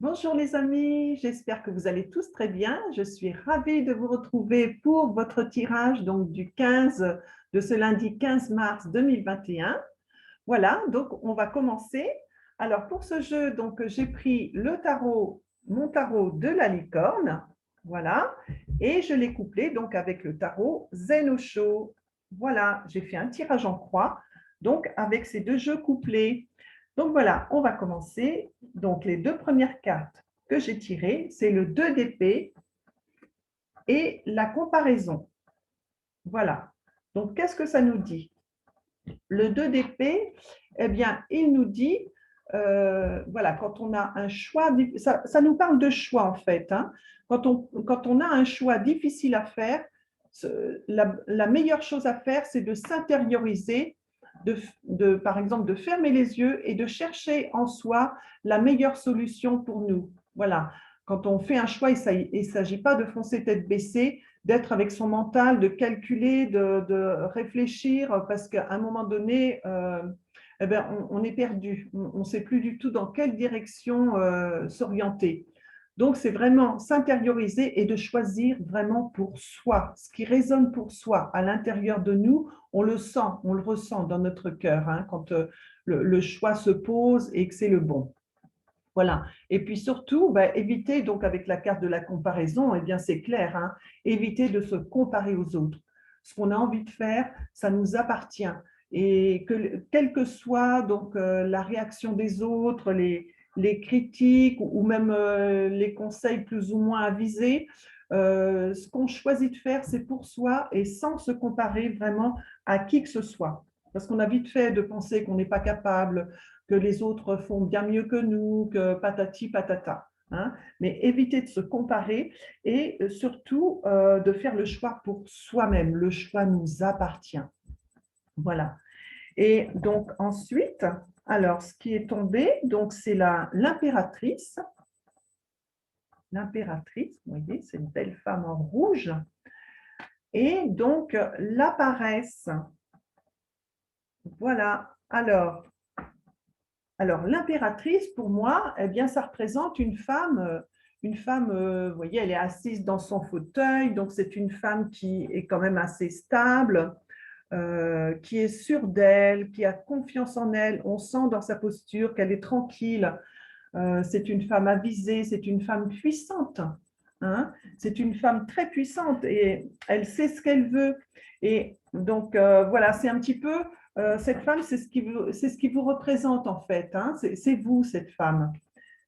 Bonjour les amis, j'espère que vous allez tous très bien. Je suis ravie de vous retrouver pour votre tirage donc de ce lundi 15 mars 2021. Voilà, donc on va commencer. Alors pour ce jeu, donc j'ai pris mon tarot de la licorne, voilà, et je l'ai couplé donc avec le tarot Zen Osho. Voilà, j'ai fait un tirage en croix, donc avec ces deux jeux couplés. Donc voilà, on va commencer. Donc les deux premières cartes que j'ai tirées, c'est le 2 d'épée et la comparaison. Voilà. Donc qu'est-ce que ça nous dit? Le 2 d'épée, eh bien, il nous dit, voilà, quand on a un choix, ça nous parle de choix en fait. Hein. Quand on a un choix difficile à faire, la meilleure chose à faire, c'est de s'intérioriser, par exemple, de fermer les yeux et de chercher en soi la meilleure solution pour nous. Voilà. Quand on fait un choix, il ne s'agit pas de foncer tête baissée, d'être avec son mental, de calculer, de réfléchir, parce qu'à un moment donné, eh bien, on est perdu. On ne sait plus du tout dans quelle direction s'orienter. Donc, c'est vraiment s'intérioriser et de choisir vraiment pour soi, ce qui résonne pour soi à l'intérieur de nous. On le sent, on le ressent dans notre cœur hein, quand le choix se pose et que c'est le bon. Voilà. Et puis surtout, éviter, donc avec la carte de la comparaison, eh bien c'est clair, hein, éviter de se comparer aux autres. Ce qu'on a envie de faire, ça nous appartient. Et quelle que soit donc, la réaction des autres, les critiques ou même les conseils plus ou moins avisés, ce qu'on choisit de faire, c'est pour soi et sans se comparer vraiment à qui que ce soit. Parce qu'on a vite fait de penser qu'on n'est pas capable, que les autres font bien mieux que nous, que patati patata. Hein. Mais éviter de se comparer et surtout de faire le choix pour soi-même. Le choix nous appartient. Voilà. Et donc ensuite, alors ce qui est tombé, donc c'est l'impératrice. L'impératrice, vous voyez, c'est une belle femme en rouge. Et donc la paresse. Voilà. Alors, l'impératrice, pour moi, eh bien, ça représente une femme, vous voyez, elle est assise dans son fauteuil, donc c'est une femme qui est quand même assez stable, qui est sûre d'elle, qui a confiance en elle. On sent dans sa posture qu'elle est tranquille. C'est une femme avisée, c'est une femme puissante. Hein. C'est une femme très puissante et elle sait ce qu'elle veut. Et donc, voilà, c'est un petit peu cette femme, c'est ce qui vous représente en fait. Hein. C'est vous, cette femme.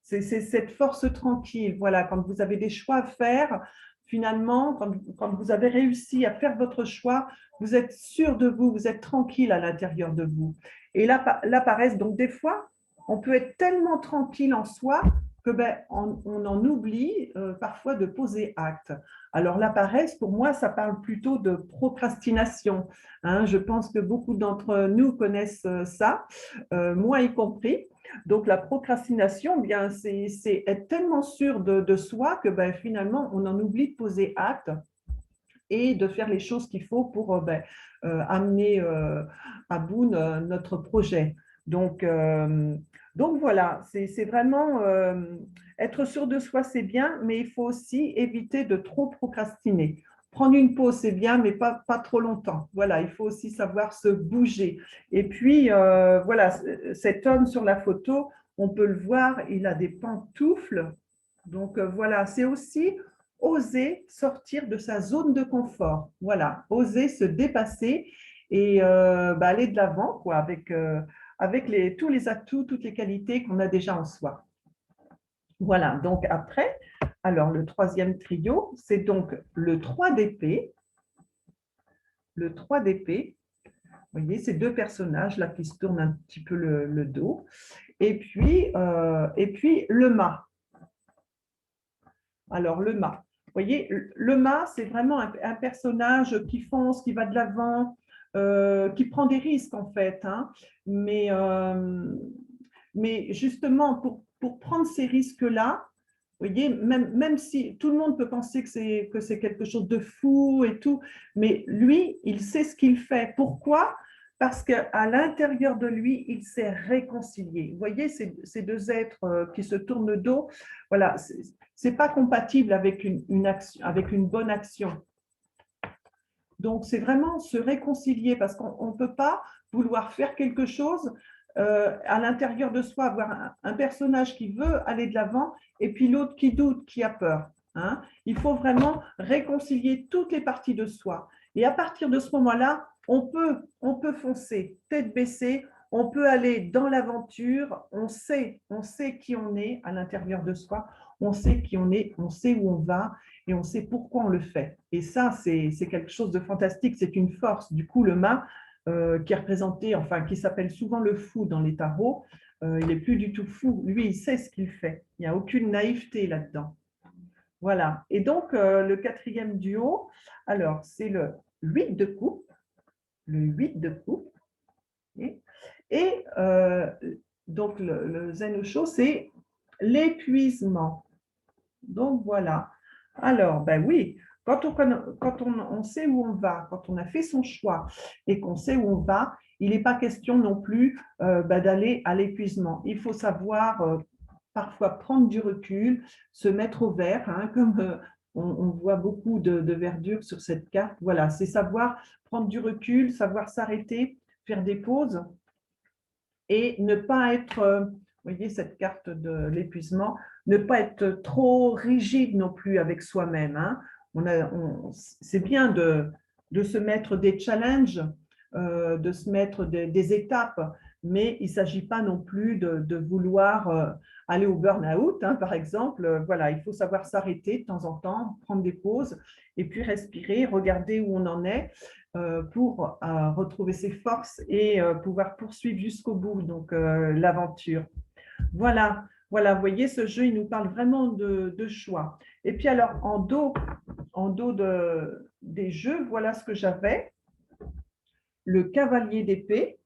C'est cette force tranquille. Voilà, quand vous avez des choix à faire, finalement, quand vous avez réussi à faire votre choix, vous êtes sûr de vous, vous êtes tranquille à l'intérieur de vous. Et là paresse, donc des fois, on peut être tellement tranquille en soi que on en oublie parfois de poser acte. Alors la paresse, pour moi, ça parle plutôt de procrastination. Hein. Je pense que beaucoup d'entre nous connaissent ça, moi y compris. Donc la procrastination, bien, c'est être tellement sûr de soi que finalement, on en oublie de poser acte et de faire les choses qu'il faut pour amener à bout notre projet. Donc voilà, c'est vraiment être sûr de soi, c'est bien, mais il faut aussi éviter de trop procrastiner. Prendre une pause, c'est bien, mais pas trop longtemps. Voilà, il faut aussi savoir se bouger. Et puis, voilà, cet homme sur la photo, on peut le voir, il a des pantoufles. Donc, voilà, c'est aussi oser sortir de sa zone de confort. Voilà, oser se dépasser et aller de l'avant quoi, avec tous les atouts, toutes les qualités qu'on a déjà en soi. Voilà, donc après, alors le troisième trio, c'est donc le 3 d'épée. Le 3 d'épée, vous voyez, ces deux personnages là qui se tournent un petit peu le dos. Et puis le mât. Alors, le mât. Vous voyez, le mât, c'est vraiment un personnage qui fonce, qui va de l'avant, qui prend des risques en fait. Hein. Mais justement, pour prendre ces risques-là, vous voyez, même si tout le monde peut penser que c'est quelque chose de fou et tout, mais lui, il sait ce qu'il fait. Pourquoi? parce qu'à l'intérieur de lui, il s'est réconcilié. Vous voyez, ces deux êtres qui se tournent le dos, voilà, ce n'est pas compatible avec action, avec une bonne action. Donc, c'est vraiment se réconcilier parce qu'on ne peut pas vouloir faire quelque chose à l'intérieur de soi, avoir un personnage qui veut aller de l'avant et puis l'autre qui doute, qui a peur. Hein. Il faut vraiment réconcilier toutes les parties de soi. Et à partir de ce moment-là, on peut foncer, tête baissée, on peut aller dans l'aventure, on sait qui on est à l'intérieur de soi, on sait qui on est, on sait où on va et on sait pourquoi on le fait. Et ça, c'est quelque chose de fantastique, c'est une force. Du coup, le mât, qui est représenté, enfin, qui s'appelle souvent le fou dans les tarots, il n'est plus du tout fou. Lui, il sait ce qu'il fait. Il n'y a aucune naïveté là-dedans. Voilà. Et donc, le quatrième duo, alors, c'est le 8 de coupe. Le 8 de coupe. Et donc, le Zen Osho, c'est l'épuisement. Donc, voilà. Alors, ben oui, quand on sait où on va, quand on a fait son choix et qu'on sait où on va, il n'est pas question non plus d'aller à l'épuisement. Il faut savoir parfois prendre du recul, se mettre au vert, hein, comme on voit beaucoup de verdure sur cette carte. Voilà, c'est savoir prendre du recul, savoir s'arrêter, faire des pauses et ne pas être, vous voyez cette carte de l'épuisement, ne pas être trop rigide non plus avec soi-même. Hein. C'est bien de se mettre des challenges, de se mettre des étapes, mais il ne s'agit pas non plus de vouloir aller au burn-out, hein, par exemple. Voilà, il faut savoir s'arrêter de temps en temps, prendre des pauses et puis respirer, regarder où on en est pour retrouver ses forces et pouvoir poursuivre jusqu'au bout donc l'aventure. Voilà, voilà, vous voyez, ce jeu, il nous parle vraiment de choix. Et puis alors, en dos des jeux, voilà ce que j'avais. Le cavalier d'épée.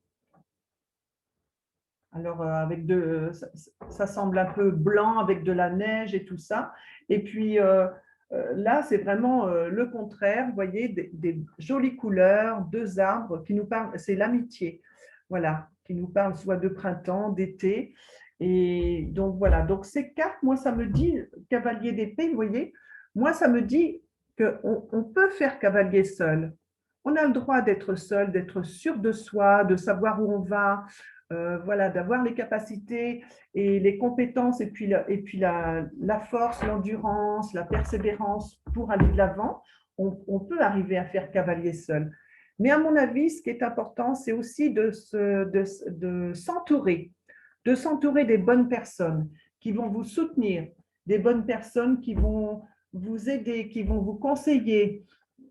Alors, ça semble un peu blanc avec de la neige et tout ça. Et puis, là, c'est vraiment le contraire. Vous voyez, des jolies couleurs, deux arbres qui nous parlent, c'est l'amitié. Voilà, qui nous parlent soit de printemps, d'été. Et donc, voilà. Donc, ces cartes, moi, ça me dit, cavalier d'épée, vous voyez, moi, ça me dit qu'on peut faire cavalier seul. On a le droit d'être seul, d'être sûr de soi, de savoir où on va, voilà, d'avoir les capacités et les compétences et puis la force, l'endurance, la persévérance pour aller de l'avant, on peut arriver à faire cavalier seul. Mais à mon avis, ce qui est important, c'est aussi de s'entourer des bonnes personnes qui vont vous soutenir, des bonnes personnes qui vont vous aider, qui vont vous conseiller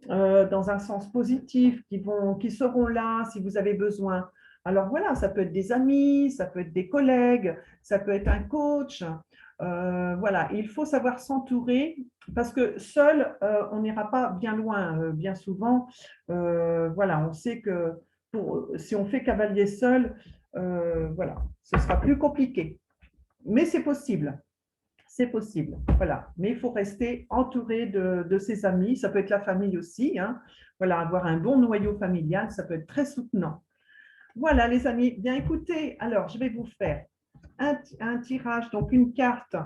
dans un sens positif, qui seront là si vous avez besoin. Alors voilà, ça peut être des amis, ça peut être des collègues, ça peut être un coach. Voilà, il faut savoir s'entourer parce que seul, on n'ira pas bien loin. Bien souvent, voilà, on sait que si on fait cavalier seul, voilà, ce sera plus compliqué. Mais c'est possible. C'est possible, voilà. Mais il faut rester entouré de ses amis. Ça peut être la famille aussi. Hein. Voilà, avoir un bon noyau familial, ça peut être très soutenant. Voilà, les amis. Bien, écoutez, alors, je vais vous faire un tirage, donc une carte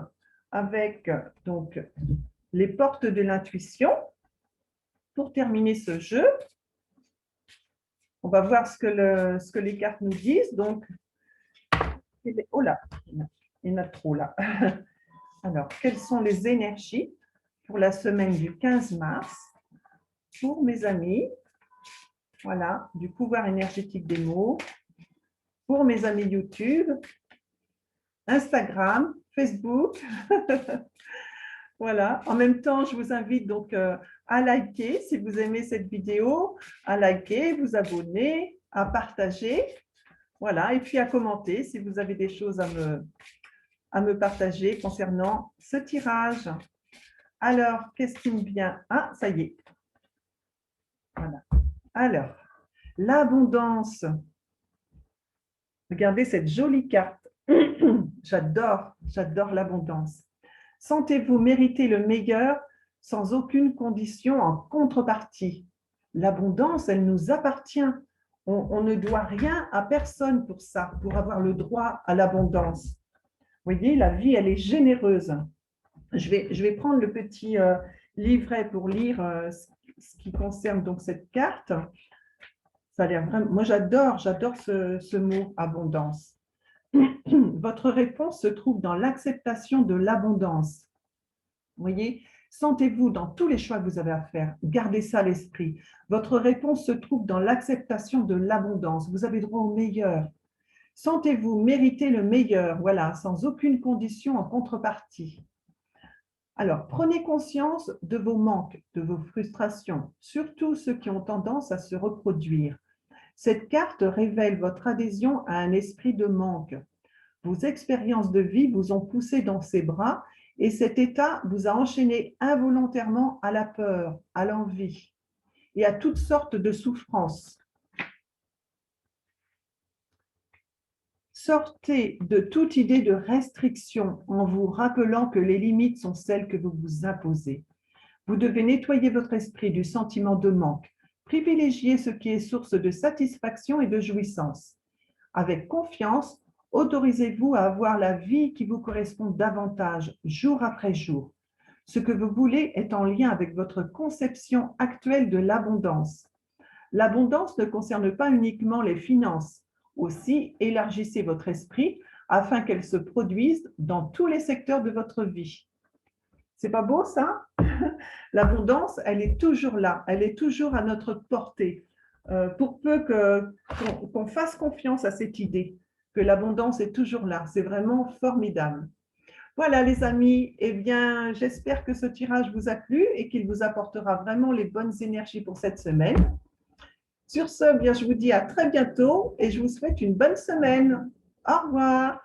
avec donc, les portes de l'intuition. Pour terminer ce jeu, on va voir ce que les cartes nous disent. Donc, oh là, il y en a trop là. Alors, quelles sont les énergies pour la semaine du 15 mars pour mes amis? Voilà, du pouvoir énergétique des mots. Pour mes amis YouTube, Instagram, Facebook. Voilà. En même temps, je vous invite donc à liker si vous aimez cette vidéo, à liker, vous abonner, à partager. Voilà, et puis à commenter si vous avez des choses à me partager concernant ce tirage. Alors, qu'est-ce qui me vient? Ah, ça y est. Voilà. Alors, l'abondance. Regardez cette jolie carte. J'adore l'abondance. Sentez-vous mériter le meilleur sans aucune condition en contrepartie. L'abondance, elle nous appartient. On ne doit rien à personne pour ça, pour avoir le droit à l'abondance. Vous voyez, la vie, elle est généreuse. Je vais prendre le petit livret pour lire ce qui concerne donc cette carte. Ça a l'air vraiment. Moi, j'adore ce mot abondance. Votre réponse se trouve dans l'acceptation de l'abondance. Vous voyez, sentez-vous dans tous les choix que vous avez à faire. Gardez ça à l'esprit. Votre réponse se trouve dans l'acceptation de l'abondance. Vous avez droit au meilleur. Sentez-vous mériter le meilleur, voilà, sans aucune condition en contrepartie. Alors, prenez conscience de vos manques, de vos frustrations, surtout ceux qui ont tendance à se reproduire. Cette carte révèle votre adhésion à un esprit de manque. Vos expériences de vie vous ont poussé dans ses bras et cet état vous a enchaîné involontairement à la peur, à l'envie et à toutes sortes de souffrances. Sortez de toute idée de restriction en vous rappelant que les limites sont celles que vous vous imposez. Vous devez nettoyer votre esprit du sentiment de manque. Privilégiez ce qui est source de satisfaction et de jouissance. Avec confiance, autorisez-vous à avoir la vie qui vous correspond davantage, jour après jour. Ce que vous voulez est en lien avec votre conception actuelle de l'abondance. L'abondance ne concerne pas uniquement les finances. Aussi, élargissez votre esprit afin qu'elle se produise dans tous les secteurs de votre vie. C'est pas beau ça? L'abondance, elle est toujours là, elle est toujours à notre portée. Pour peu qu'on fasse confiance à cette idée, que l'abondance est toujours là, c'est vraiment formidable. Voilà les amis, eh bien j'espère que ce tirage vous a plu et qu'il vous apportera vraiment les bonnes énergies pour cette semaine. Sur ce, bien, je vous dis à très bientôt et je vous souhaite une bonne semaine. Au revoir.